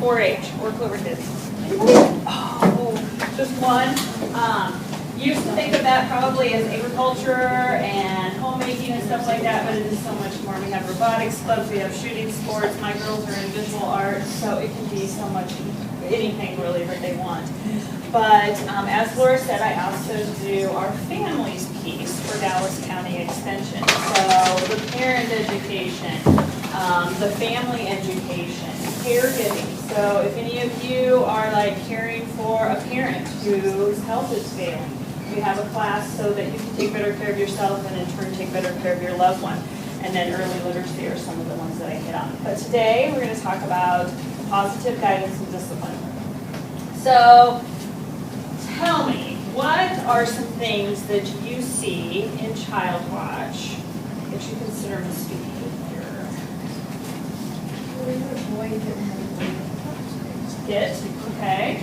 4-H or Clover Kids? Oh, just one. Used to think of that probably as agriculture and homemaking and stuff like that, but it is so much more. We have robotics clubs, we have shooting sports, my girls are in visual arts, so it can be so much, anything really that they want. But as Laura said, I also do our families piece for Dallas County Extension. So the parent education, the family education, caregiving. So if any of you are like caring for a parent whose health is failing, we have a class so that you can take better care of yourself and in turn take better care of your loved one. And then early literacy are some of the ones that I hit on. But today we're going to talk about positive guidance and discipline. So tell me, what are some things that you see in Child Watch that you consider misbehavior? Hit, okay.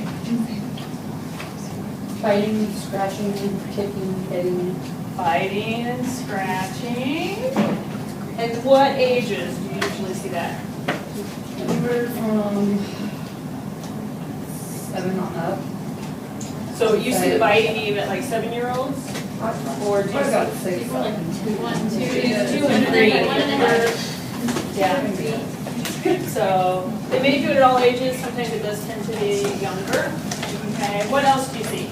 Fighting, scratching, kicking, hitting. Fighting and scratching. And what ages do you usually see that? Anywhere from 7 on up. So you see biting even at like 7-year-olds? Or do you about see 6? like 2 and 3? Yeah. So they may do it at all ages. Sometimes it does tend to be younger. Okay. What else do you see?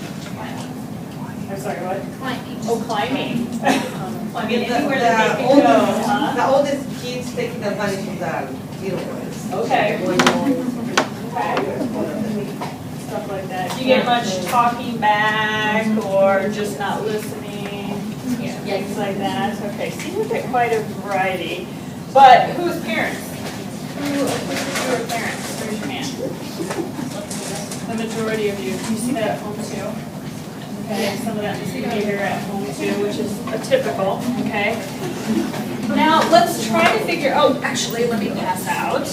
I'm sorry, what? Climbing. Oh, climbing. Climbing The- anywhere the that they can oldest- go, huh? The oldest kids taking advantage of the little ones. Okay. Stuff like that. Do you get much talking back or just not listening? Yeah. Things like that? Okay, so you get quite a variety. But who's parents? Who are parents? Raise your hand. The majority of you. Do you see that at home too? Okay, some of that misbehavior at home too, which is a typical, okay? Now, let's try to figure, oh, actually, let me pass out.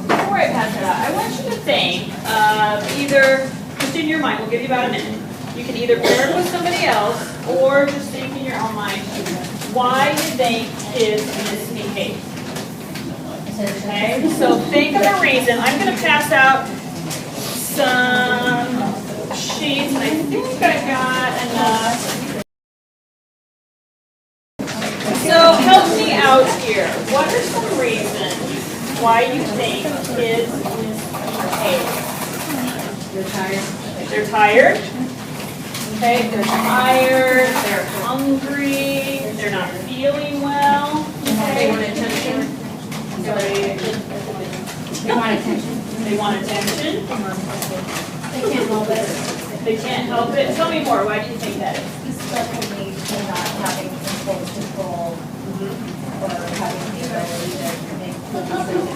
Before I pass it out, I want you to think of either, just in your mind, we'll give you about a minute. You can either pair it with somebody else or just think in your own mind, why you think kids misbehave. Okay, so think of a reason. I'm going to pass out some sheets, and I think I got enough. So help me out here. What are some reasons why you think kids misbehave? They're tired. They're tired. Okay, they're tired, they're hungry, they're not feeling well. They want Okay. attention. Sorry. They want attention. They want attention. They can't help it. They can't help it. Tell me more. Why do you think that is? Especially for not having impulse control or having the ability to make decisions.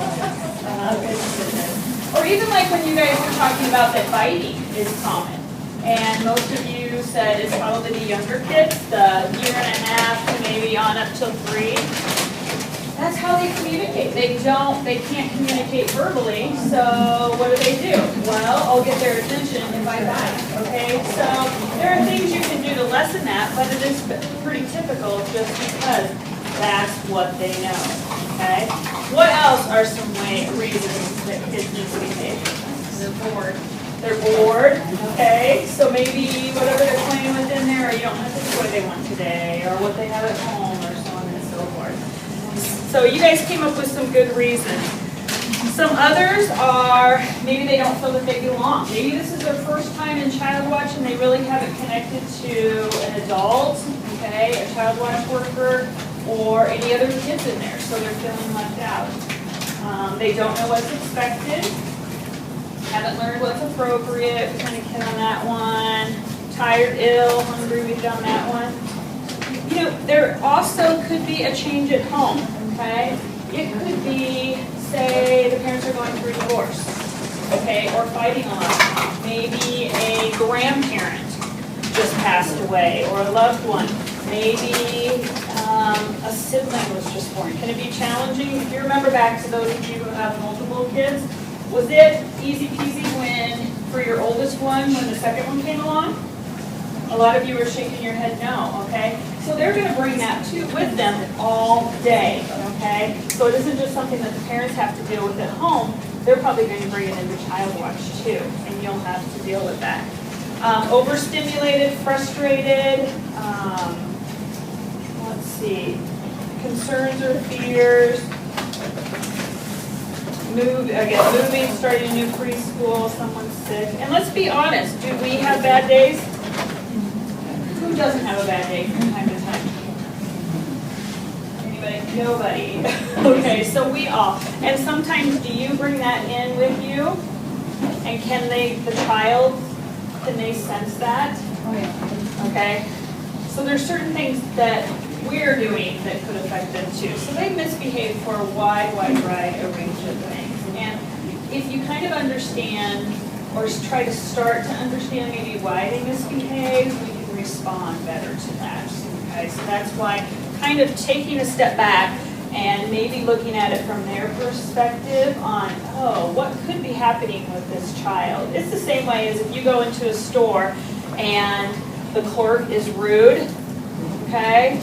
Or even like when you guys were talking about that biting is common. And most of you said it's probably the younger kids, the 1.5 to maybe on up till 3. That's how they communicate. They can't communicate verbally, so what do? Well, I'll get their attention if I bite, okay? So there are things you can do to lessen that, but it is pretty typical just because that's what they know, okay? What else are some reasons that kids misbehave? They're bored. They're bored, okay? So maybe whatever they're playing with in there, or you don't have the toy they want today, or what they have at home, or so on and so forth. So you guys came up with some good reasons. Some others are, maybe they don't feel that they belong. Maybe this is their first time in Child Watch and they really haven't connected to an adult, okay, a Child Watch worker, or any other kids in there, so they're feeling left out. They don't know what's expected, haven't learned what's appropriate, we kind of hit on that one. Tired, ill, hungry, we've done that one. You know, there also could be a change at home, okay? It could be, say, the parents are going through a divorce, okay, or fighting a lot. Maybe a grandparent just passed away, or a loved one. Maybe a sibling was just born. Can it be challenging? If you remember back to those of you who have multiple kids, was it easy peasy for your oldest one when the second one came along? A lot of you are shaking your head no, okay? So they're going to bring that with them all day, okay? So it isn't just something that the parents have to deal with at home, they're probably going to bring it into child watch too, and you'll have to deal with that. Overstimulated, frustrated, let's see, concerns or fears, moving, starting a new preschool, someone's sick. And let's be honest, do we have bad days? Who doesn't have a bad day from time to time? Anybody? Nobody. Okay, so we all. And sometimes do you bring that in with you? And can they sense that? Oh, yeah. Okay? So there's certain things that we're doing that could affect them too. So they misbehave for a wide range of things. And if you kind of understand or try to start to understand maybe why they misbehave, we can respond better to that. Okay, so that's why kind of taking a step back and maybe looking at it from their perspective on, oh, what could be happening with this child? It's the same way as if you go into a store and the clerk is rude, okay?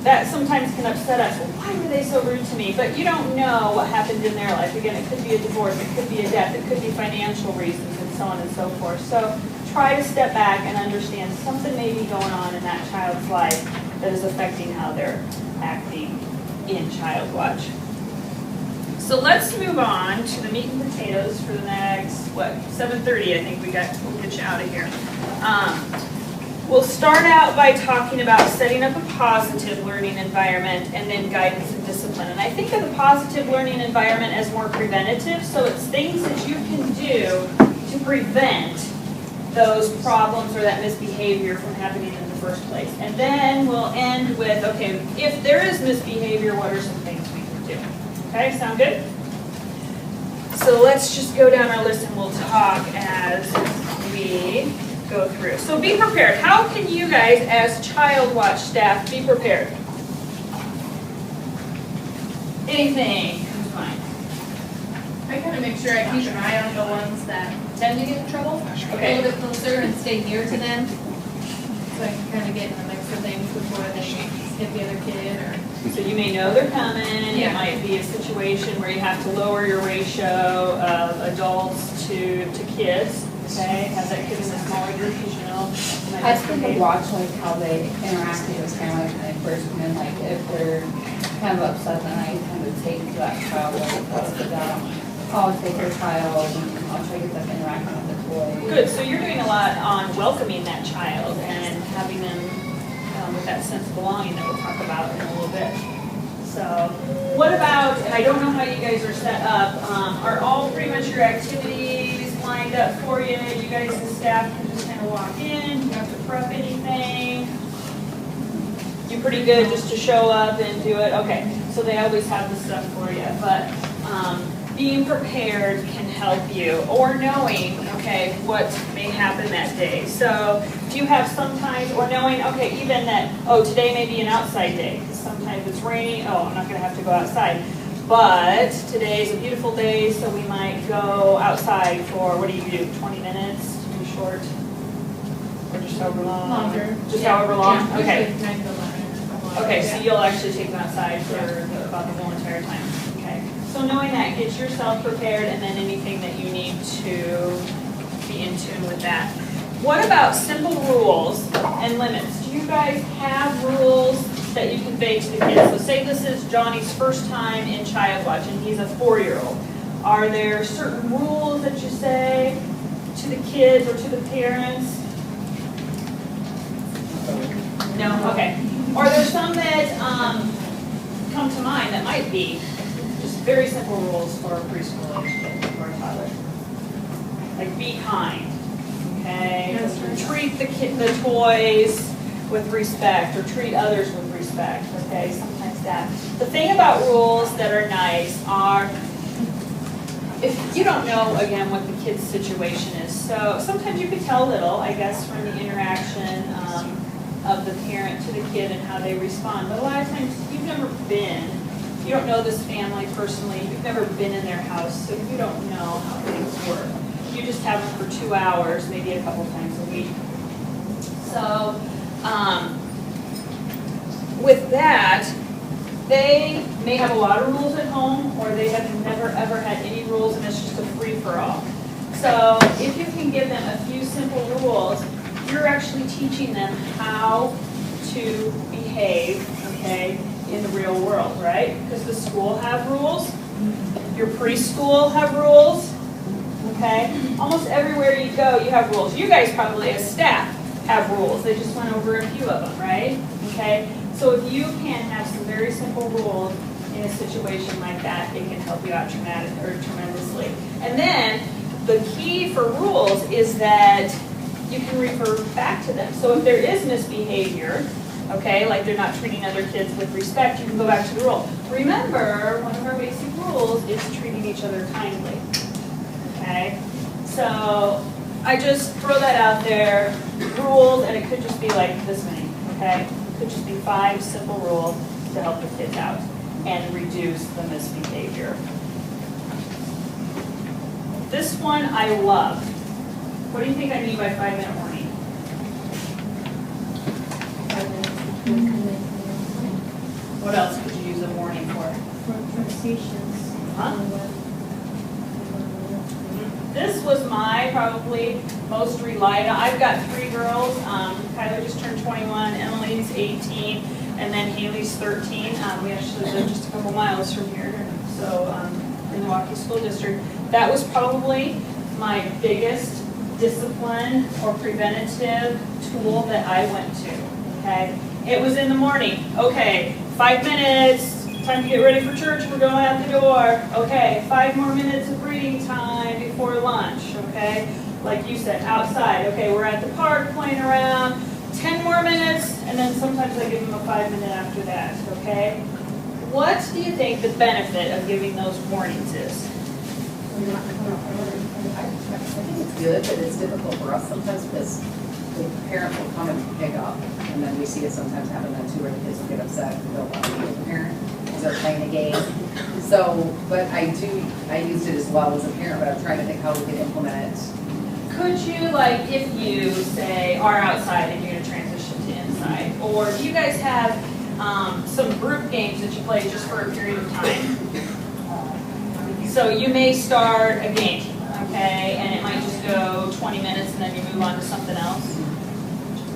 That sometimes can upset us. Well, why were they so rude to me? But you don't know what happened in their life. Again, it could be a divorce, it could be a death, it could be financial reasons, and so on and so forth. So try to step back and understand something may be going on in that child's life that is affecting how they're acting in child watch. So let's move on to the meat and potatoes for the next, 7:30, I think we'll get you out of here. We'll start out by talking about setting up a positive learning environment and then guidance and discipline. And I think of the positive learning environment as more preventative, so it's things that you can do to prevent those problems or that misbehavior from happening in the first place. And then we'll end with, okay, if there is misbehavior, what are some things we can do? Okay, sound good? So let's just go down our list and we'll talk as we go through. So be prepared. How can you guys as child watch staff be prepared? Anything comes to mind? I kind of make sure I keep an eye on the ones that tend to get in trouble. Okay. A little bit closer and stay near to them. So I can kind of get in the mix of things before they hit the other kid or. So you may know they're coming. It Yeah. might be a situation where you have to lower your ratio of adults to kids. Okay, have that kid in a smaller group, because you know. they might I tend to misbehave. watch like how they interact with their family when they first come in, like if they're kind of upset, then I kind of take that child, like I'll sit down, I'll take their child, and I'll try to get them interacting with the toy. Good, so you're doing a lot on welcoming that child and having them with that sense of belonging that we'll talk about in a little bit. So, what about, and I don't know how you guys are set up, are all pretty much your activities lined up for you? You guys as staff can just kind of walk in, you don't have to prep anything? You're pretty good just to show up and do it? Okay, so they always have the stuff for you, but being prepared can help you, or knowing, okay, what may happen that day. So do you have sometimes, or knowing, okay, even that, oh, today may be an outside day, because sometimes it's raining, oh, I'm not going to have to go outside. But today's a beautiful day, so we might go outside for, what do you do, 20 minutes, too short? Or just however long? Longer. Just however long? Yeah, Okay. usually 9 to 11. Okay, so you'll actually take them outside for about the whole entire time. Okay. So knowing that, get yourself prepared, and then anything that you need to be in tune with that. What about simple rules and limits? Do you guys have rules that you convey to the kids? So say this is Johnny's first time in child watch, and he's a 4-year-old. Are there certain rules that you say to the kids or to the parents? No? Okay. Are there some that come to mind that might be just very simple rules for a preschool age kid or a toddler? Like be kind, okay? Treat the toys with respect, or treat others with respect, okay? Sometimes that. The thing about rules that are nice are, if you don't know, again, what the kid's situation is, so sometimes you can tell a little, I guess, from the interaction of the parent to the kid and how they respond. But a lot of times you've never been, you don't know this family personally, you've never been in their house, so you don't know how things work. You just have them for 2 hours, maybe a couple times a week. So with that, they may have a lot of rules at home, or they have never ever had any rules and it's just a free-for-all. So if you can give them a few simple rules, you're actually teaching them how to behave, okay, in the real world, right? Because the school have rules, your preschool have rules, okay? Almost everywhere you go, you have rules. You guys probably as staff have rules. They just went over a few of them, right? Okay? So if you can have some very simple rules in a situation like that, it can help you out tremendously. And then the key for rules is that you can refer back to them. So if there is misbehavior, okay, like they're not treating other kids with respect, you can go back to the rule. Remember, one of our basic rules is treating each other kindly, okay? So I just throw that out there, rules, and it could just be like this many, okay? It could just be 5 simple rules to help the kids out and reduce the misbehavior. This one I love. What do you think I mean by 5-minute warning? What else could you use a warning for? Huh? This was my probably most relied on. I've got 3 girls. Kyler just turned 21, Emily's 18, and then Haley's 13. We actually live just a couple miles from here, so in the Waukee School District. That was probably my biggest discipline or preventative tool that I went to, okay? It was in the morning. Okay, 5 minutes, time to get ready for church, we're going out the door. Okay, 5 more minutes of reading time before lunch, okay? Like you said, outside. Okay, we're at the park playing around. 10 more minutes, and then sometimes I give them a 5-minute after that, okay? What do you think the benefit of giving those warnings is? I think it's good, but it's difficult for us sometimes because the parent will come and pick up, and then we see it sometimes happen then too, where the kids will get upset and don't want to be with the parent because they're playing a game. So, but I used it as well as a parent, but I'm trying to think how we can implement it. Could you, like, if you, say, are outside and you're going to transition to inside, or do you guys have some group games that you play just for a period of time? So you may start a game, okay, and it might just go 20 minutes and then you move on to something else.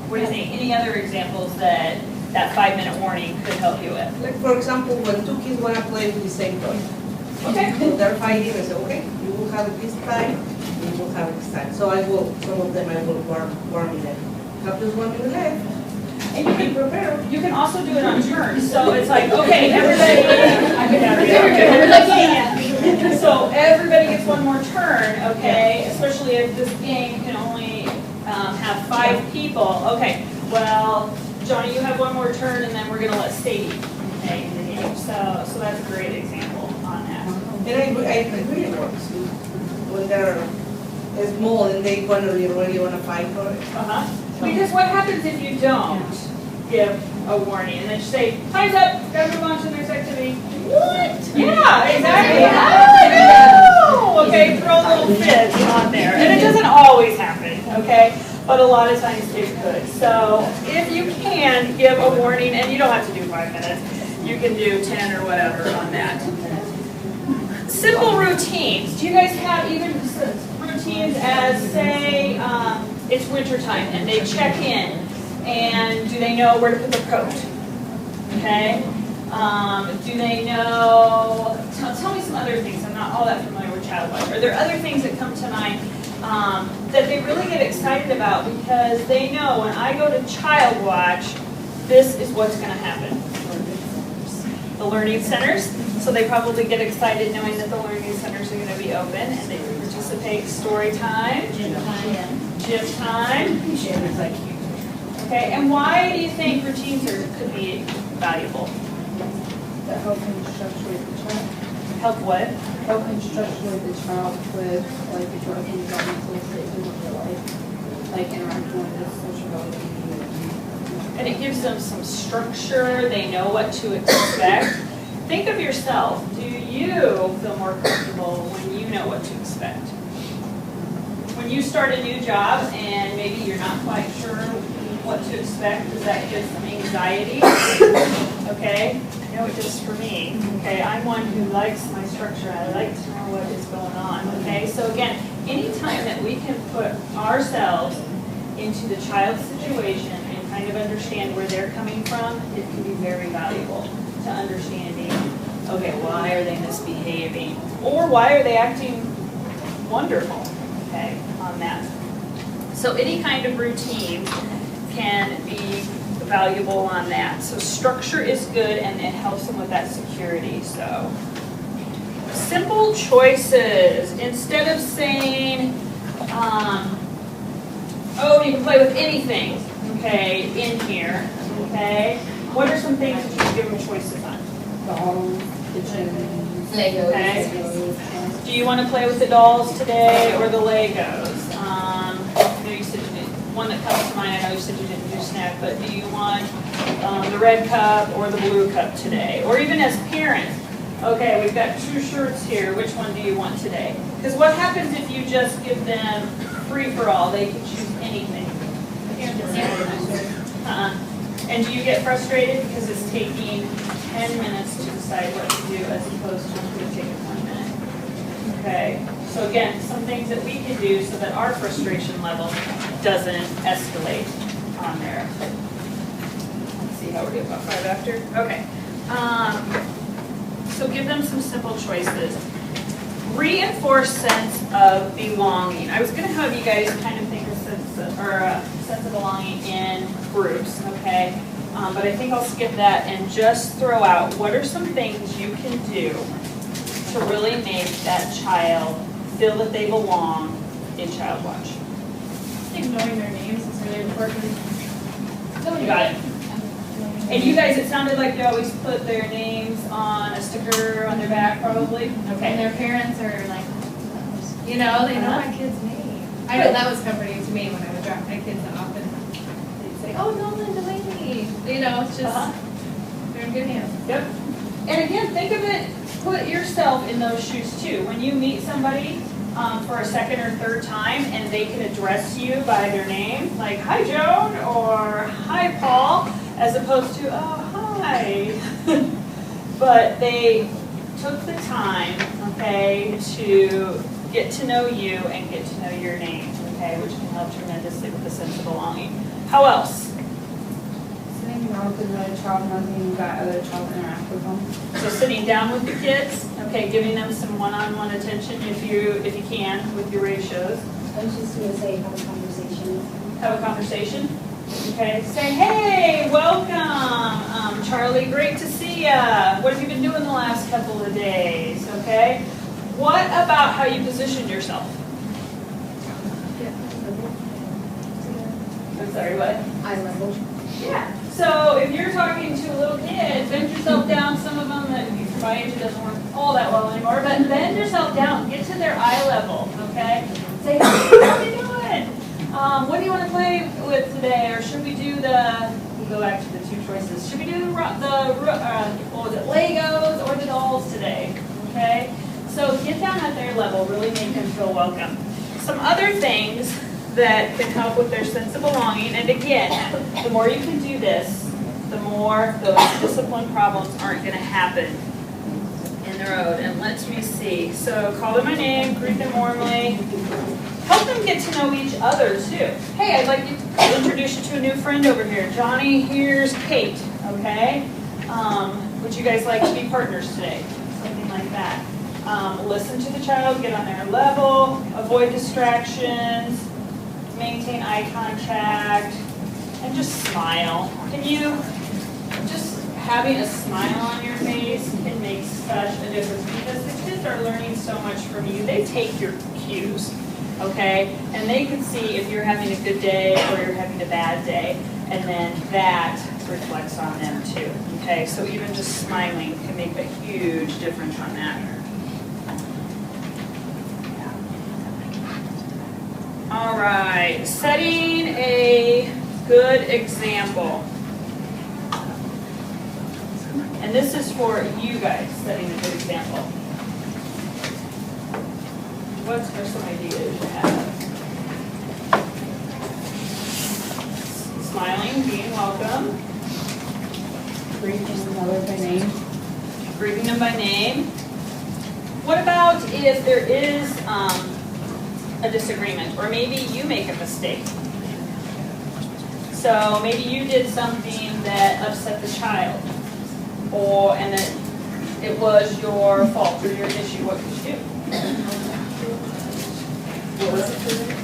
What do you think? Any other examples that 5-minute warning could help you with? Like, for example, when 2 kids want to play with the same toy. Okay. They're fighting, I say, okay, you will have it this time, you will have it this time. So I will, some of them I will warm them. Have this one in the left. And you can prepare. You can also do it on turns. So it's like, okay, everybody. So everybody gets one more turn, okay? Especially if this game can only have 5 people. Okay. Well, Johnny, you have one more turn, and then we're gonna let Sadie play in the game. So that's a great example on that. And I agree it works. When they're small and they really want to fight for it. Because what happens if you don't give a warning and then you say, time's up, gotta move on to the next activity? What? Yeah, exactly. Oh, no! Okay, throw a little fit on there. And it doesn't always happen, okay? But a lot of times it could. So if you can give a warning, and you don't have to do 5 minutes, you can do 10 or whatever on that. Simple routines. Do you guys have even routines as, say, it's wintertime and they check in, and do they know where to put their coat? Okay? Do they know, tell me some other things. I'm not all that familiar with Child Watch. Are there other things that come to mind that they really get excited about because they know when I go to Child Watch, this is what's going to happen? The learning centers. So they probably get excited knowing that the learning centers are going to be open and they can participate. Story time. Gym time. Okay, and why do you think routines could be valuable? To help and structure the child. Help what? Help and structure the child with, like, the drug and governmental statement of their life, like interacting with the social well-being. And it gives them some structure. They know what to expect. Think of yourself. Do you feel more comfortable when you know what to expect? When you start a new job and maybe you're not quite sure what to expect, does that give some anxiety? Okay? I know it does for me, okay? I'm one who likes my structure, I like to know what is going on, okay? So again, anytime that we can put ourselves into the child's situation and kind of understand where they're coming from, it can be very valuable to understanding, okay, why are they misbehaving? Or why are they acting wonderful, okay, on that. So any kind of routine can be valuable on that. So structure is good and it helps them with that security, so. Simple choices, instead of saying, oh, you can play with anything, okay, in here, okay? What are some things that you can give them choices on? Dolls, kitchen, Legos. Okay. Do you want to play with the dolls today or the Legos? I know you said you did, one that comes to mind, I know you said you didn't do snack, but do you want the red cup or the blue cup today? Or even as parents, okay, we've got 2 shirts here, which one do you want today? Because what happens if you just give them free-for-all, they can choose anything? And do you get frustrated because it's taking 10 minutes to decide what to do as opposed to it taking 1 minute? Okay, so again, some things that we can do so that our frustration level doesn't escalate on there. Let's see how we're doing, about 5 after? Okay. So give them some simple choices. Reinforce sense of belonging. I was going to have you guys kind of think of sense of belonging in groups, okay? But I think I'll skip that and just throw out what are some things you can do to really make that child feel that they belong in Child Watch. Ignoring their names is really important. You got it. And you guys, it sounded like you always put their names on a sticker on their back, probably? And Okay. their parents are like, you know, they know my kid's name. I know that was comforting to me when I would drop my kids off and they'd say, oh, Nolan Delaney. You know, it's just, they're in good hands. Yep. And again, think of it, put yourself in those shoes too. When you meet somebody for a second or third time and they can address you by their name, like, hi, Joan, or hi, Paul, as opposed to, oh, hi. But they took the time, okay, to get to know you and get to know your name, okay, which can help tremendously with the sense of belonging. How else? Sitting down with another child, nothing, you got other child interact with them. So sitting down with the kids, okay, giving them some one-on-one attention if you can with your ratios. I was just gonna say, have a conversation. Have a conversation. Okay, say, hey, welcome, Charlie, great to see ya. What have you been doing the last couple of days, okay? What about how you position yourself? I'm sorry, what? Eye level. Yeah. So if you're talking to a little kid, bend yourself down. Some of them, that my age, it doesn't work all that well anymore, but bend yourself down. Get to their eye level, okay? Say, hey, how are you doing? What do you want to play with today? Or should we do we'll go back to the 2 choices. Should we do what was it, Legos or the dolls today? Okay? So get down at their level, really make them feel welcome. Some other things that can help with their sense of belonging, and again, the more you can do this, the more those discipline problems aren't going to happen in the road. And let me see. So call them by name, greet them warmly. Help them get to know each other too. Hey, I'd like to introduce you to a new friend over here. Johnny, here's Kate, okay? Would you guys like to be partners today? Something like that. Listen to the child, get on their level, avoid distractions, maintain eye contact, and just smile. Can you, just having a smile on your face can make such a difference because the kids are learning so much from you. They take your cues, okay? And they can see if you're having a good day or you're having a bad day, and then that reflects on them too, okay? So even just smiling can make a huge difference on that. All right, setting a good example. And this is for you guys, setting a good example. What are some ideas you have? Smiling, being welcome. Greet one another by name. greeting them by name. What about if there is a disagreement, or maybe you make a mistake? So maybe you did something that upset the child, and it was your fault or your issue. What could you do?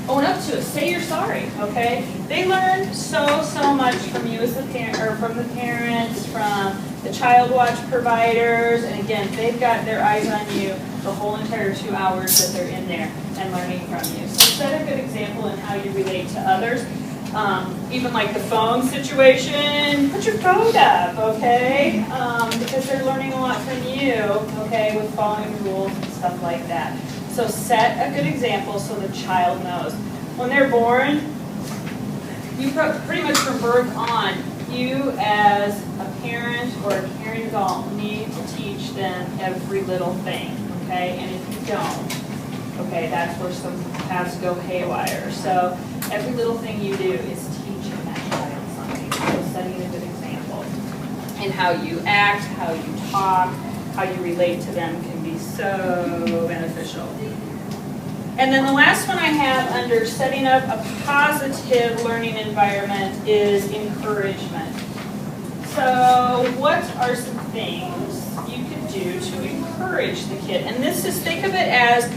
Own up to it. Say you're sorry. Okay. They learn so much from you as the parent, or from the parents, from the child watch providers, and again, they've got their eyes on you the whole entire 2 hours that they're in there and learning from you. So set a good example in how you relate to others. Even like the phone situation, put your phone up, okay? Because they're learning a lot from you, okay, with following rules and stuff like that. So set a good example so the child knows. When they're born, you pretty much from birth on, you as a parent or a caring adult need to teach them every little thing, okay? And if you don't, okay, that's where some paths go haywire. So every little thing you do is teaching that child something. So setting a good example. And how you act, how you talk, how you relate to them can be so beneficial. And then the last one I have under setting up a positive learning environment is encouragement. So what are some things you could do to encourage the kid? And this is, think of it as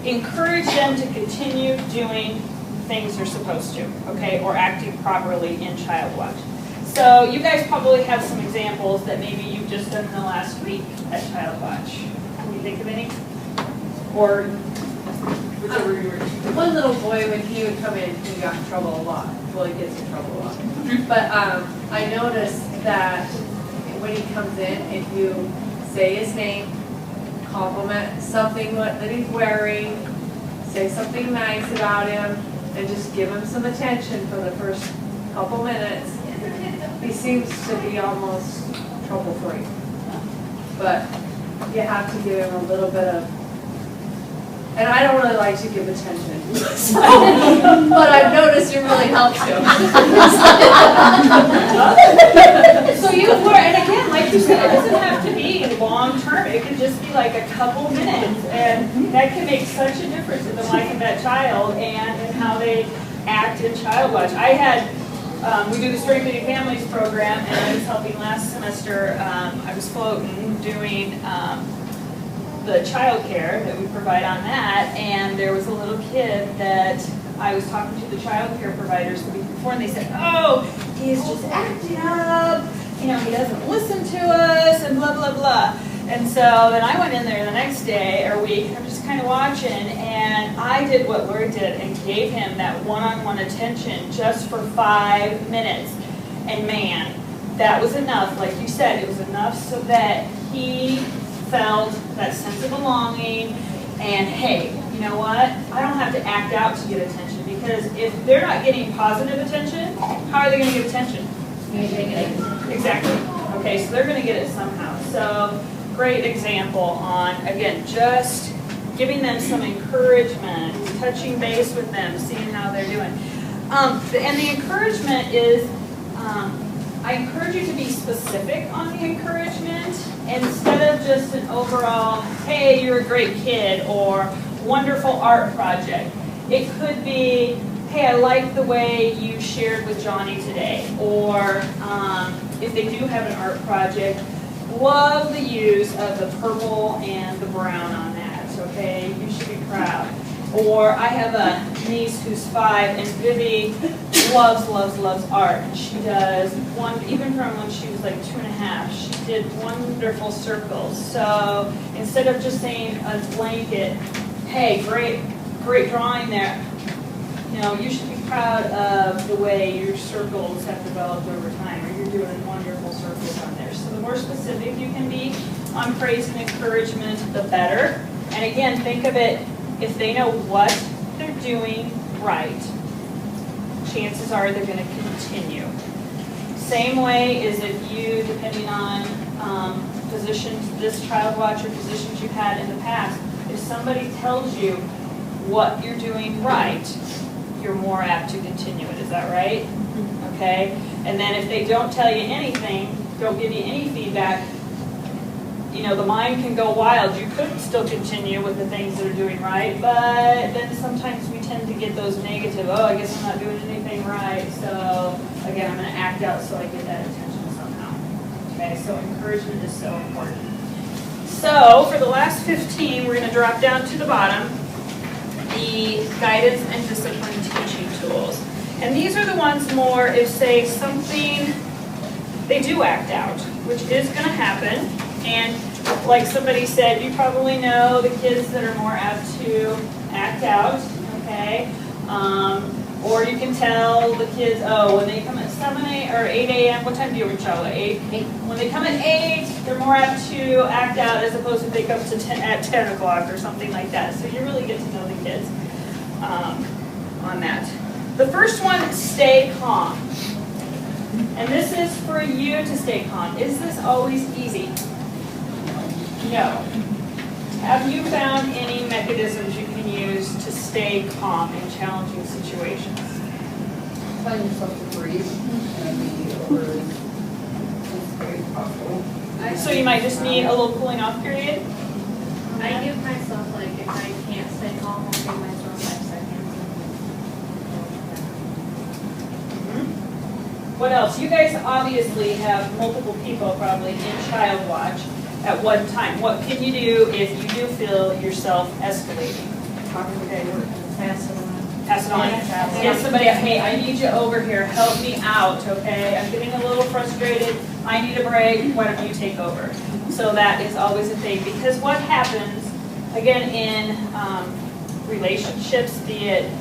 encourage them to continue doing things they're supposed to, okay, or acting properly in Child Watch. So you guys probably have some examples that maybe you've just done in the last week at Child Watch. Can you think of any? Or whichever you were. One little boy, when he would come in, he got in trouble a lot. Well, he gets in trouble a lot. But I noticed that when he comes in, if you say his name, compliment something that he's wearing, say something nice about him, and just give him some attention for the first couple minutes, he seems to be almost trouble-free. But you have to give him a little bit of, and I don't really like to give attention, but I've noticed it really helps him. So you learn, and again, like you said, it doesn't have to be long term. It could just be like a couple minutes, and that can make such a difference in the life of that child and in how they act in Child Watch. I had, we do the Strengthening Families program, and I was helping last semester. I was floating doing the child care that we provide on that, and there was a little kid that I was talking to the child care providers the week before, and they said, oh, he's just acting up, you know, he doesn't listen to us, and blah, blah, blah. And so then I went in there the next day or week, I'm just kind of watching, and I did what Lori did and gave him that one-on-one attention just for 5 minutes. And man, that was enough. Like you said, it was enough so that he felt that sense of belonging, and hey, you know what? I don't have to act out to get attention, because if they're not getting positive attention, how are they going to get attention? Exactly. Okay, so they're going to get it somehow. So great example on, again, just giving them some encouragement, touching base with them, seeing how they're doing. And the encouragement is, I encourage you to be specific on the encouragement instead of just an overall, hey, you're a great kid, or wonderful art project. It could be, hey, I like the way you shared with Johnny today, or if they do have an art project, love the use of the purple and the brown on that, okay? You should be proud. Or I have a niece who's 5, and Vivi loves art. And she does even from when she was like 2.5, she did wonderful circles. So instead of just saying a blanket, hey, great drawing there, you know, you should be proud of the way your circles have developed over time, or you're doing wonderful circles on there. So the more specific you can be on praise and encouragement, the better. And again, think of it, if they know what they're doing right, chances are they're going to continue. Same way as if you, depending on positions, this Child Watch or positions you've had in the past, if somebody tells you what you're doing right, you're more apt to continue it. Is that right? Okay. And then if they don't tell you anything, don't give you any feedback, you know, the mind can go wild. You could still continue with the things that are doing right, but then sometimes we tend to get those negative, oh, I guess I'm not doing anything right, so again, I'm going to act out so I get that attention somehow. Okay, so encouragement is so important. So for the last 15, we're going to drop down to the bottom, the guidance and discipline teaching tools. And these are the ones more if, say, something, they do act out, which is going to happen. And like somebody said, you probably know the kids that are more apt to act out, okay? Or you can tell the kids, oh, when they come at 7 or 8 a.m., what time do you reach out? 8? When they come at 8, they're more apt to act out as opposed to if they come to at 10 o'clock or something like that. So you really get to know the kids on that. The first one, stay calm. And this is for you to stay calm. Is this always easy? No. Have you found any mechanisms you can use to stay calm in challenging situations? Telling yourself to breathe and be over as very possible. So you might just need a little cooling off period? I give myself, like, if I can't stay calm, I'll give myself 5 seconds. What else? You guys obviously have multiple people probably in child watch at one time. What can you do if you do feel yourself escalating? Pass it on. Get somebody up. Hey, I need you over here. Help me out, okay? I'm getting a little frustrated. I need a break. Why don't you take over? So that is always a thing. Because what happens, again, in relationships, be it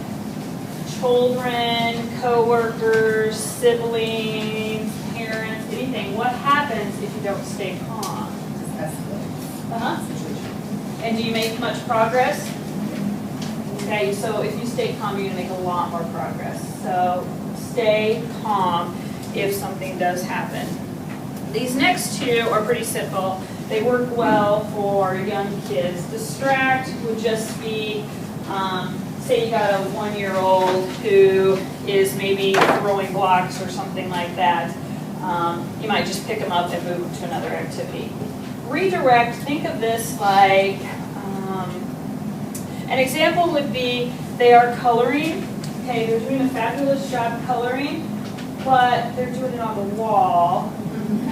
children, coworkers, siblings, parents, anything, what happens if you don't stay calm? And do you make much progress? Okay, so if you stay calm, you're going to make a lot more progress. So stay calm if something does happen. These next two are pretty simple. They work well for young kids. Distract would just be, say you got a 1-year-old who is maybe throwing blocks or something like that. You might just pick them up and move them to another activity. Redirect, think of this like, an example would be they are coloring. Okay, they're doing a fabulous job coloring, but they're doing it on the wall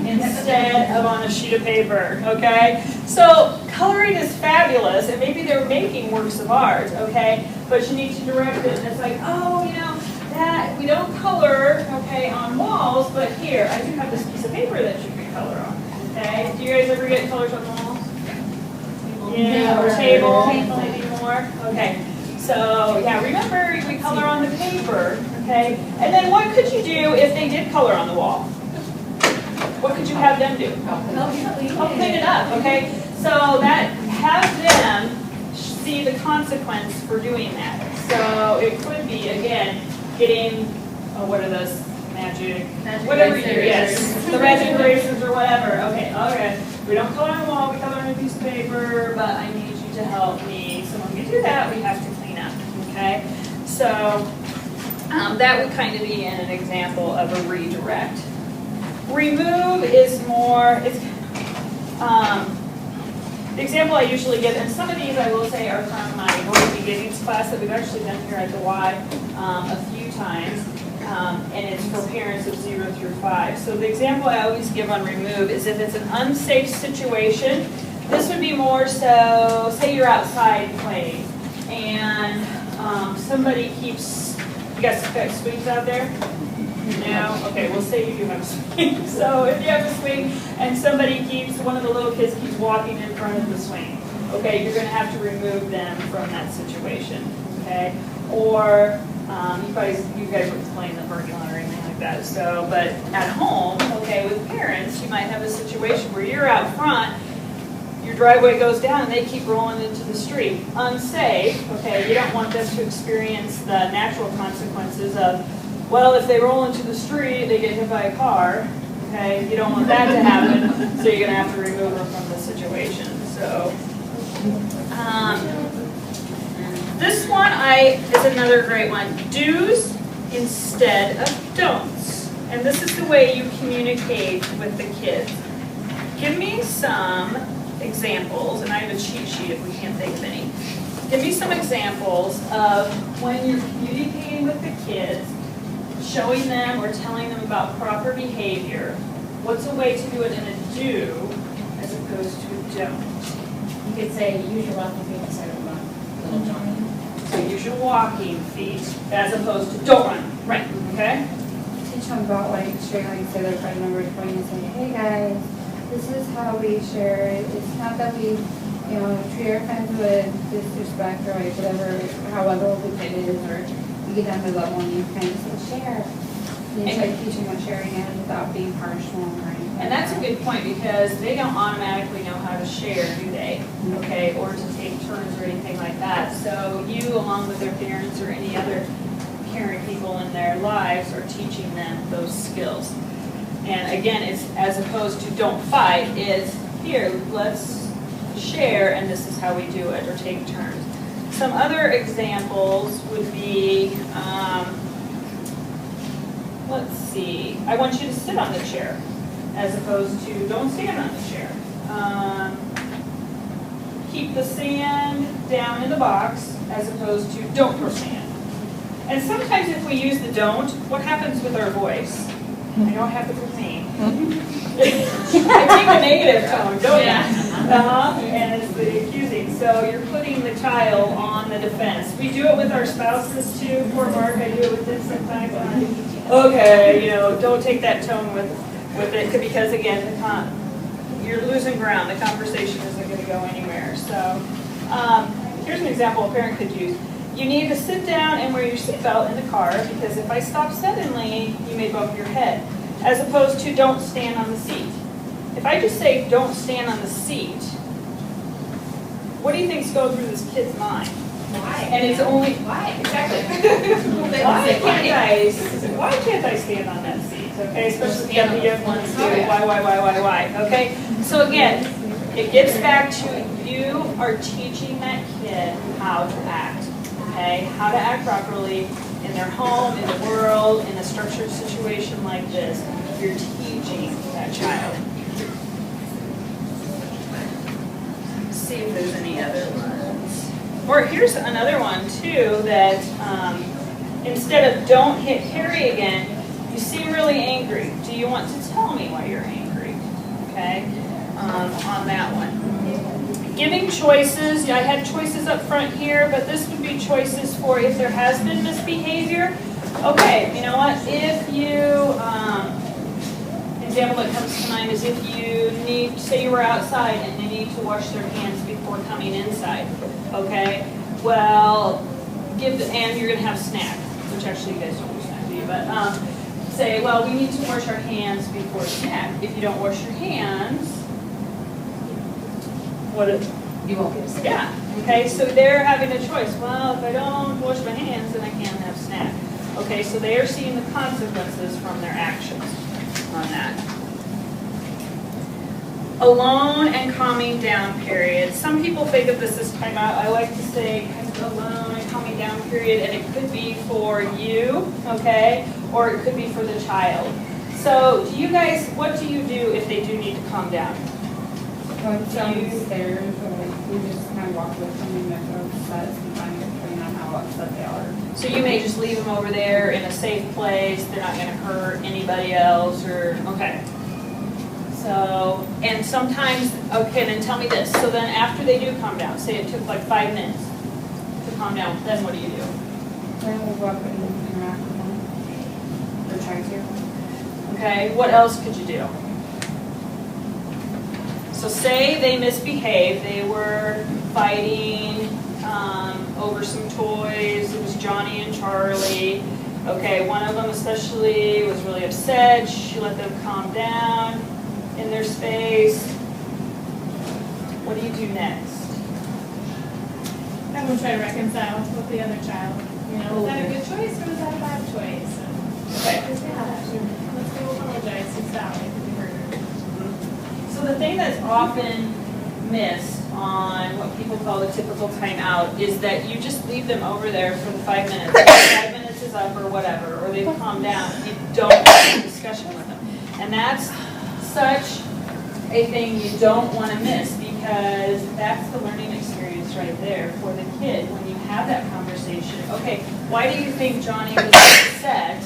instead of on a sheet of paper, okay? So coloring is fabulous, and maybe they're making works of art, okay? But you need to direct it, and it's like, oh, you know, that we don't color, okay, on walls, but here, I do have this piece of paper that you can color on, okay? Do you guys ever get colors on walls? Yeah, or table, maybe more, okay. So, yeah, remember, we color on the paper, okay? And then what could you do if they did color on the wall? What could you have them do? Help clean it up, okay? So that, have them see the consequence for doing that. So it could be, again, getting, what are those, magic whatever you do, yes. The magic erasers or whatever, okay. We don't color on the wall, we color on a piece of paper, but I need you to help me. So when we do that, we have to clean up, okay? So that would kind of be an example of a redirect. Remove is more, the example I usually give, and some of these I will say are from my World Beginnings class that we've actually done here at the Y a few times, and it's for parents of 0 through 5. So the example I always give on remove is if it's an unsafe situation, this would be more so, say you're outside playing, and somebody keeps, you guys got swings out there? No? Okay, we'll say you do have a swing. So if you have a swing and somebody keeps, one of the little kids keeps walking in front of the swing, okay, you're going to have to remove them from that situation, okay? Or you guys were playing the parking lot or anything like that, so, but at home, okay, with parents, you might have a situation where you're out front, your driveway goes down and they keep rolling into the street. Unsafe, okay, you don't want them to experience the natural consequences of, well, if they roll into the street, they get hit by a car, okay? You don't want that to happen, so you're going to have to remove them from the situation. So, this one is another great one. Do's instead of don'ts. And this is the way you communicate with the kids. Give me some examples, and I have a cheat sheet if we can't think of any. Give me some examples of when you're communicating with the kids, showing them or telling them about proper behavior. What's a way to do it in a do as opposed to a don't? You could say, use your walking feet instead of run, little Johnny. So use your walking feet as opposed to don't run. Right. Okay? Teach them about like sharing, say their friend number 20 and say, hey guys, this is how we share it. It's not that we, treat our friends with disrespect or like whatever, however old it is, or you get down to level and you kind of say share. And you try to teach them what sharing is without being harsh to them or anything. And that's a good point because they don't automatically know how to share, do they? Okay, or to take turns or anything like that. So you, along with their parents or any other caring people in their lives, are teaching them those skills. And again, it's as opposed to don't fight, it's here, let's share and this is how we do it, or take turns. Some other examples would be, let's see, I want you to sit on the chair as opposed to don't stand on the chair. Keep the sand down in the box as opposed to don't throw sand. And sometimes if we use the don't, what happens with our voice? I know it happens with me. I take a negative tone, don't I? And it's the accusing. So you're putting the child on the defense. We do it with our spouses too. Poor Mark, I do it with him sometimes. Okay, don't take that tone with it because again, you're losing ground. The conversation isn't going to go anywhere. So here's an example a parent could use. You need to sit down and wear your seatbelt in the car because if I stop suddenly, you may bump your head. As opposed to don't stand on the seat. If I just say don't stand on the seat, what do you think's going through this kid's mind? Why? And it's only Why? Exactly. why can't I stand on that seat? Okay, especially the young ones do. Why? Okay, so again, it gets back to you are teaching that kid how to act. Okay, how to act properly in their home, in the world, in a structured situation like this. You're teaching that child. Let's see if there's any other ones. Or here's another one too that instead of don't hit Harry again, you seem really angry. Do you want to tell me why you're angry? Okay, on that one. Giving choices, I had choices up front here, but this would be choices for if there has been misbehavior. Okay, you know what, if you, example that comes to mind is if you need, say you were outside and they need to wash their hands before coming inside, okay? Well, and you're gonna have snack, which actually you guys don't do snack, do you? But say, well, we need to wash our hands before snack. If you don't wash your hands, You won't get a snack. yeah, okay, so they're having a choice. Well, if I don't wash my hands, then I can't have snack. Okay, so they are seeing the consequences from their actions on that. Alone and calming down period. Some people think of this as timeout. I like to say kind of alone and calming down period, and it could be for you, okay, or it could be for the child. So do you guys, what do you do if they do need to calm down? Downstairs, or we just kind of walk with them and they're upset sometimes depending on how upset they are. So you may just leave them over there in a safe place, they're not gonna hurt anybody else, or, okay. So, and sometimes, okay, then tell me this, so then after they do calm down, say it took like 5 minutes to calm down, then what do you do? Then we'll go up and interact with them, or try to. Okay, what else could you do? So say they misbehaved, they were fighting over some toys, it was Johnny and Charlie. Okay, one of them especially was really upset, she let them calm down in their space. What do you do next? I'm gonna try to reconcile with the other child. Was that a good choice or was that a bad choice? Okay. Let's go apologize to Sally if we hurt her. So the thing that's often missed on what people call the typical timeout is that you just leave them over there for the 5 minutes. If 5 minutes is up or whatever, or they've calmed down, you don't have a discussion with them. And that's such a thing you don't want to miss because that's the learning experience right there for the kid when you have that conversation. Okay, why do you think Johnny was upset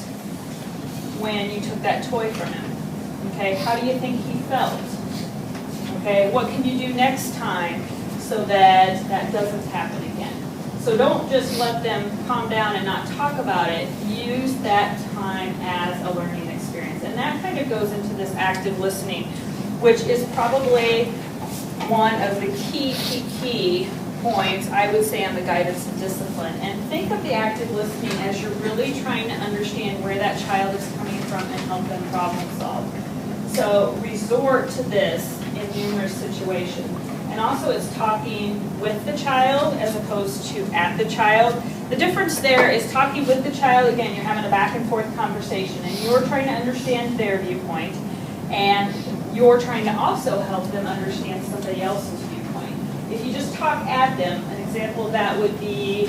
when you took that toy from him? Okay, how do you think he felt? Okay, what can you do next time so that that doesn't happen again? So don't just let them calm down and not talk about it. Use that time as a learning experience. And that kind of goes into this active listening, which is probably one of the key points, I would say, on the guidance and discipline. And think of the active listening as you're really trying to understand where that child is coming from and help them problem solve. So resort to this in numerous situations. And also it's talking with the child as opposed to at the child. The difference there is talking with the child, again, you're having a back and forth conversation and you're trying to understand their viewpoint and you're trying to also help them understand somebody else's viewpoint. If you just talk at them, an example of that would be,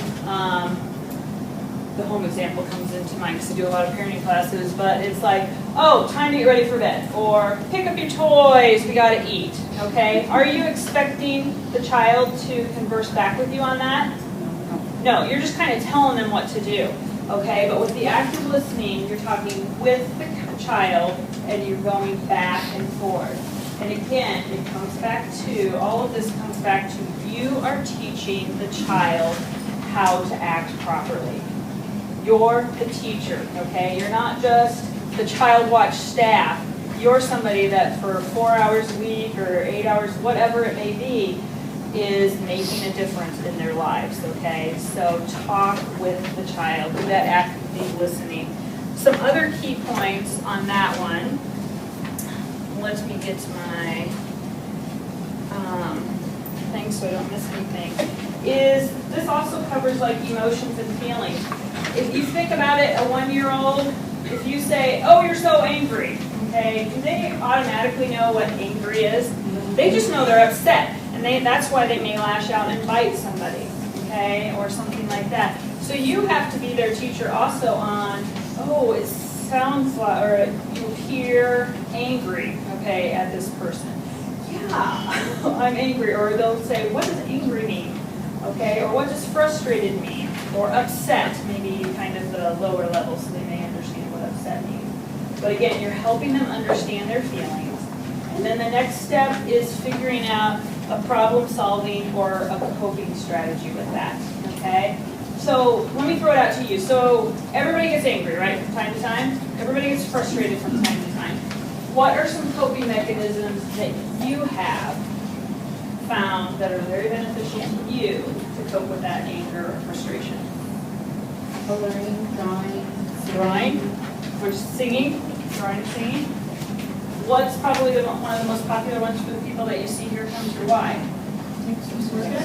the home example comes into mind because I do a lot of parenting classes, but it's like, oh, time to get ready for bed, or pick up your toys, we gotta eat, okay? Are you expecting the child to converse back with you on that? No, you're just kind of telling them what to do, okay? But with the active listening, you're talking with the child and you're going back and forth. And again, it comes back to, all of this comes back to you are teaching the child how to act properly. You're the teacher, okay? You're not just the child watch staff. You're somebody that for 4 hours a week or 8 hours, whatever it may be, is making a difference in their lives, okay? So talk with the child, do that actively listening. Some other key points on that one, let me get to my thing so I don't miss anything, is this also covers like emotions and feelings. If you think about it, a 1-year-old, if you say, oh, you're so angry, okay, do they automatically know what angry is? They just know they're upset, and that's why they may lash out and bite somebody, okay, or something like that. So you have to be their teacher also on, oh, it sounds like, or you hear angry, okay, at this person. Yeah, I'm angry, or they'll say, what does angry mean, okay, or what does frustrated mean, or upset, maybe kind of the lower level, so they may understand what upset means. But again, you're helping them understand their feelings. And then the next step is figuring out a problem solving or a coping strategy with that, okay? So let me throw it out to you. So everybody gets angry, right, from time to time? Everybody gets frustrated from time to time. What are some coping mechanisms that you have found that are very beneficial to you to cope with that anger or frustration? Coloring, drawing. Drawing, which is singing, drawing and singing. What's probably one of the most popular ones for the people that you see here comes through? Why?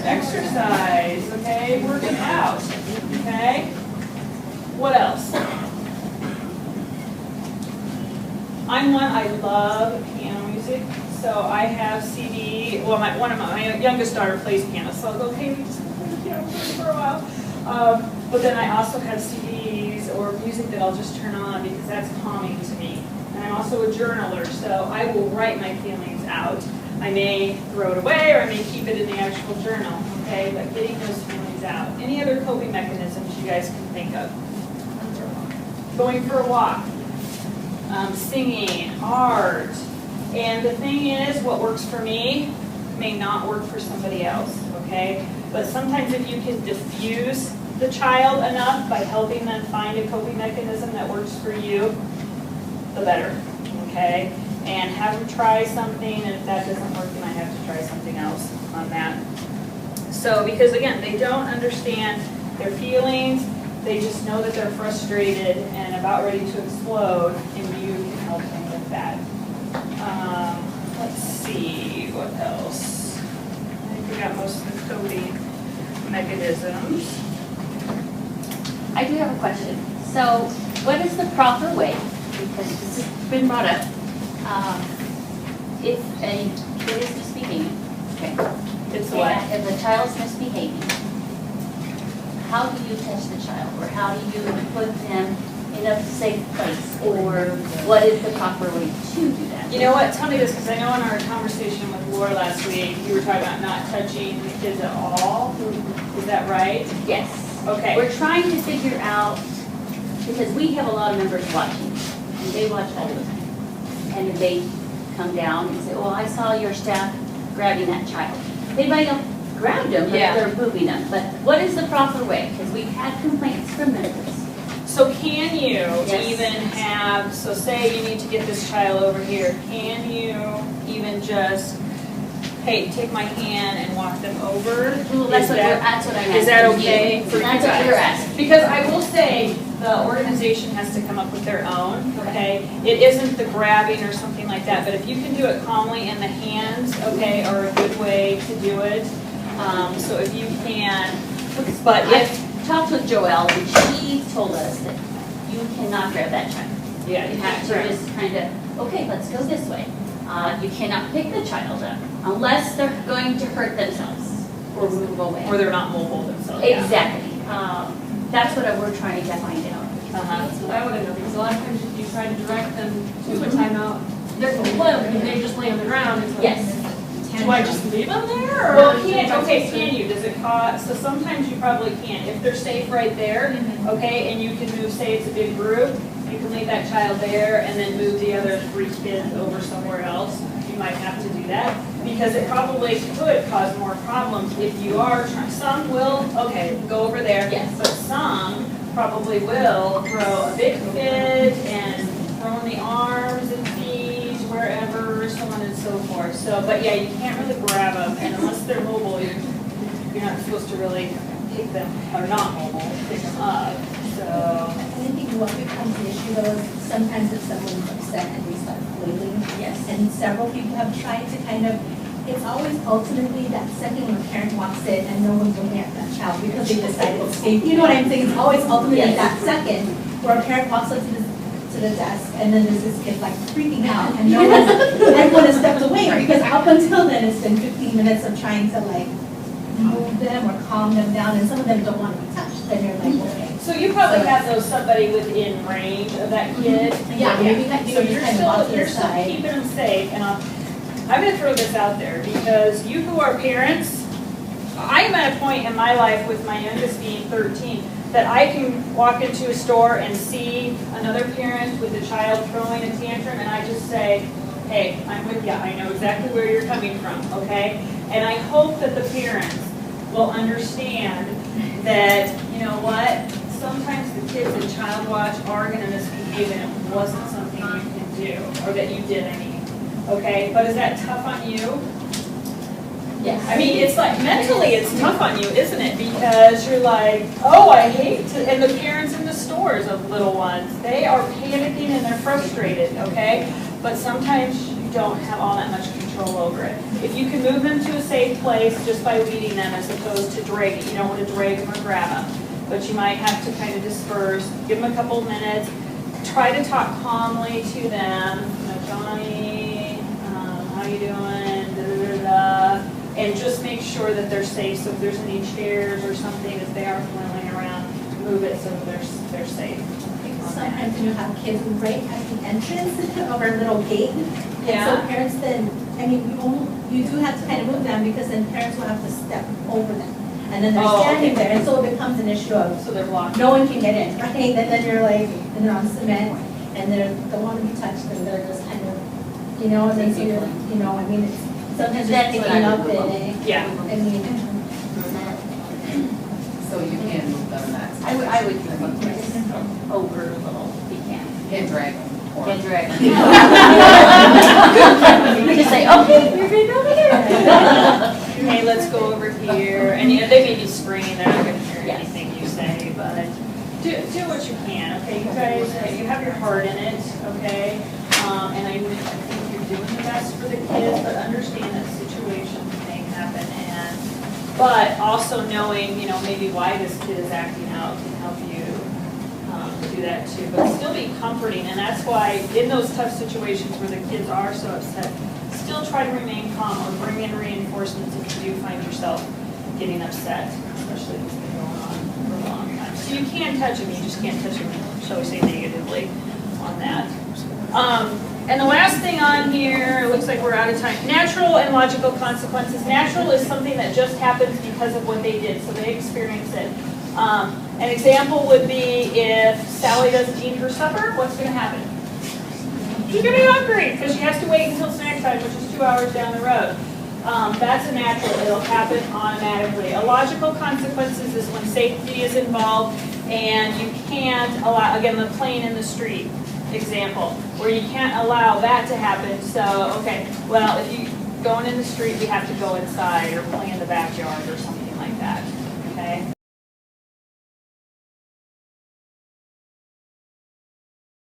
Exercise, okay, working out, okay. What else? I love piano music, so I have CD, well, my youngest daughter plays piano, so I'll go, okay, we just play the piano for a while. But then I also have CDs or music that I'll just turn on because that's calming to me. And I'm also a journaler, so I will write my feelings out. I may throw it away or I may keep it in the actual journal, okay? But getting those feelings out. Any other coping mechanisms you guys can think of? Going for a walk, singing, art. And the thing is, what works for me may not work for somebody else, okay? But sometimes if you can diffuse the child enough by helping them find a coping mechanism that works for you, the better, okay? And have them try something, and if that doesn't work, then I have to try something else on that. So, because again, they don't understand their feelings, they just know that they're frustrated and about ready to explode, and you can help them with that. Let's see, what else? I think we got most of the coping mechanisms. I do have a question. So what is the proper way, because this has been brought up, if a kid is misbehaving, okay, It's what? and if the child's misbehaving, how do you catch the child, or how do you put them in a safe place, or what is the proper way to do that? You know what, tell me this, because I know in our conversation with floor last week, you were talking about not touching the kids at all. Is that right? Yes. Okay. We're trying to figure out, because we have a lot of members watching, and they watch all the time. And if they come down and say, well, I saw your staff grabbing that child. They might have grabbed them, but Yeah. they're moving them. But what is the proper way? Because we've had complaints from members. So can you Yes. even have, so say you need to get this child over here, can you even just, hey, take my hand and walk them over? Well, that's Is what that- that's what I'm asking. Is that you. okay for you guys? That's what we're asking. Because I will say, the organization has to come up with their own, okay? It isn't the grabbing or something like that, but if you can do it calmly and the hands, okay, are a good way to do it. So if you can, but if, I talked with Joelle, and she told us that you cannot grab that child. yeah, You have to just kind of, okay, let's go this way. You cannot pick the child up unless they're going to hurt themselves or move away. or they're not mobile themselves. Yeah. Exactly. That's what we're trying to find out. Uh-huh. That's what I want to know, because a lot of times if you try to direct them to a timeout, they're going to limp and they just lay on the ground. It's like, Yes. Do I just leave them there? Or Well, do can, I okay, just- can you, does it cost, so sometimes you probably can, if they're safe right there, okay, and you can move, say it's a big group, you can leave that child there and then move the other 3 kids over somewhere else, you might have to do that, because it probably could cause more problems if you are trying, some will, okay, go over there. Yes. But some probably will throw a big fit and throw in the arms and feet, wherever, so on and so forth. So, but yeah, you can't really grab them, and unless they're mobile, you're not supposed to really pick them, or not mobile, pick them up, so. I think what becomes the issue though is sometimes if someone's upset and they start flailing. Yes. And several people have tried to kind of, it's always ultimately that second when a parent walks in and no one's looking at that child because they decided to escape. You know what I'm saying? It's always ultimately Yes. that second where a parent walks up to the desk and then there's this kid like freaking out and no one's, everyone has stepped away because up until then it's been 15 minutes of trying to like move them or calm them down and some of them don't want to be touched. Then you're like, okay. So you probably have those somebody within range of that kid. Yeah, maybe that, So you know, you're just kind of off still, to the you're still side. keeping them safe, and I'm gonna throw this out there, because you who are parents, I'm at a point in my life with my youngest being 13, that I can walk into a store and see another parent with a child throwing a tantrum, and I just say, hey, I'm with you, I know exactly where you're coming from, okay? And I hope that the parents will understand that, you know what, sometimes the kids in child watch are gonna misbehave and it wasn't something you can do, or that you did, I mean, okay? But is that tough on you? Yes. I mean, it's like, mentally, it's tough on you, isn't it? Because you're like, oh, I hate to, and the parents in the stores of little ones, they are panicking and they're frustrated, okay? But sometimes you don't have all that much control over it. If you can move them to a safe place just by leading them as opposed to dragging, you don't want to drag them or grab them. But you might have to kind of disperse, give them a couple of minutes, try to talk calmly to them, you know, Johnny, how you doing, da-da-da-da. And just make sure that they're safe, so if there's any chairs or something, if they are flailing around, move it so that they're safe. Sometimes you have kids right at the entrance of our little gate. And Yeah. so parents then, I mean, you do have to kind of move them because then parents will have to step over them. And then they're Oh, standing okay. there, and so it becomes an issue of So they're blocked. no one can get in, right? And then you're like, and they're on cement, and they don't want to be touched, and they're just kind of, you know, and then so you're, you know, I mean, it's sometimes just That's what picking I up would and, Yeah. I mean, So you can move them that. I would keep them just over a little if you can. Can't drag them. or- Get direct. You just say, okay, you're good over here. Hey, let's go over here, and you know, they may be screaming, they're not gonna hear Yes. anything you say, but do what you can, okay? You guys, you have your heart in it, okay? And I think you're doing the best for the kids, but understand that situations may happen, but also knowing, you know, maybe why this kid is acting out can help you do that too, but still be comforting, and that's why in those tough situations where the kids are so upset, still try to remain calm or bring in reinforcements if you do find yourself getting upset, especially if it's been going on for a long time. So you can touch them, you just can't touch them, shall we say, negatively on that. And the last thing on here, it looks like we're out of time. Natural and logical consequences. Natural is something that just happens because of what they did, so they experienced it. An example would be if Sally doesn't eat her supper, what's going to happen? She's going to be hungry because she has to wait until snack time, which is 2 hours down the road. That's a natural, it'll happen automatically. A logical consequences is when safety is involved and you can't allow, again, the playing in the street example, where you can't allow that to happen. So, okay, well, if you going in the street, we have to go inside or play in the backyard or something like that, okay?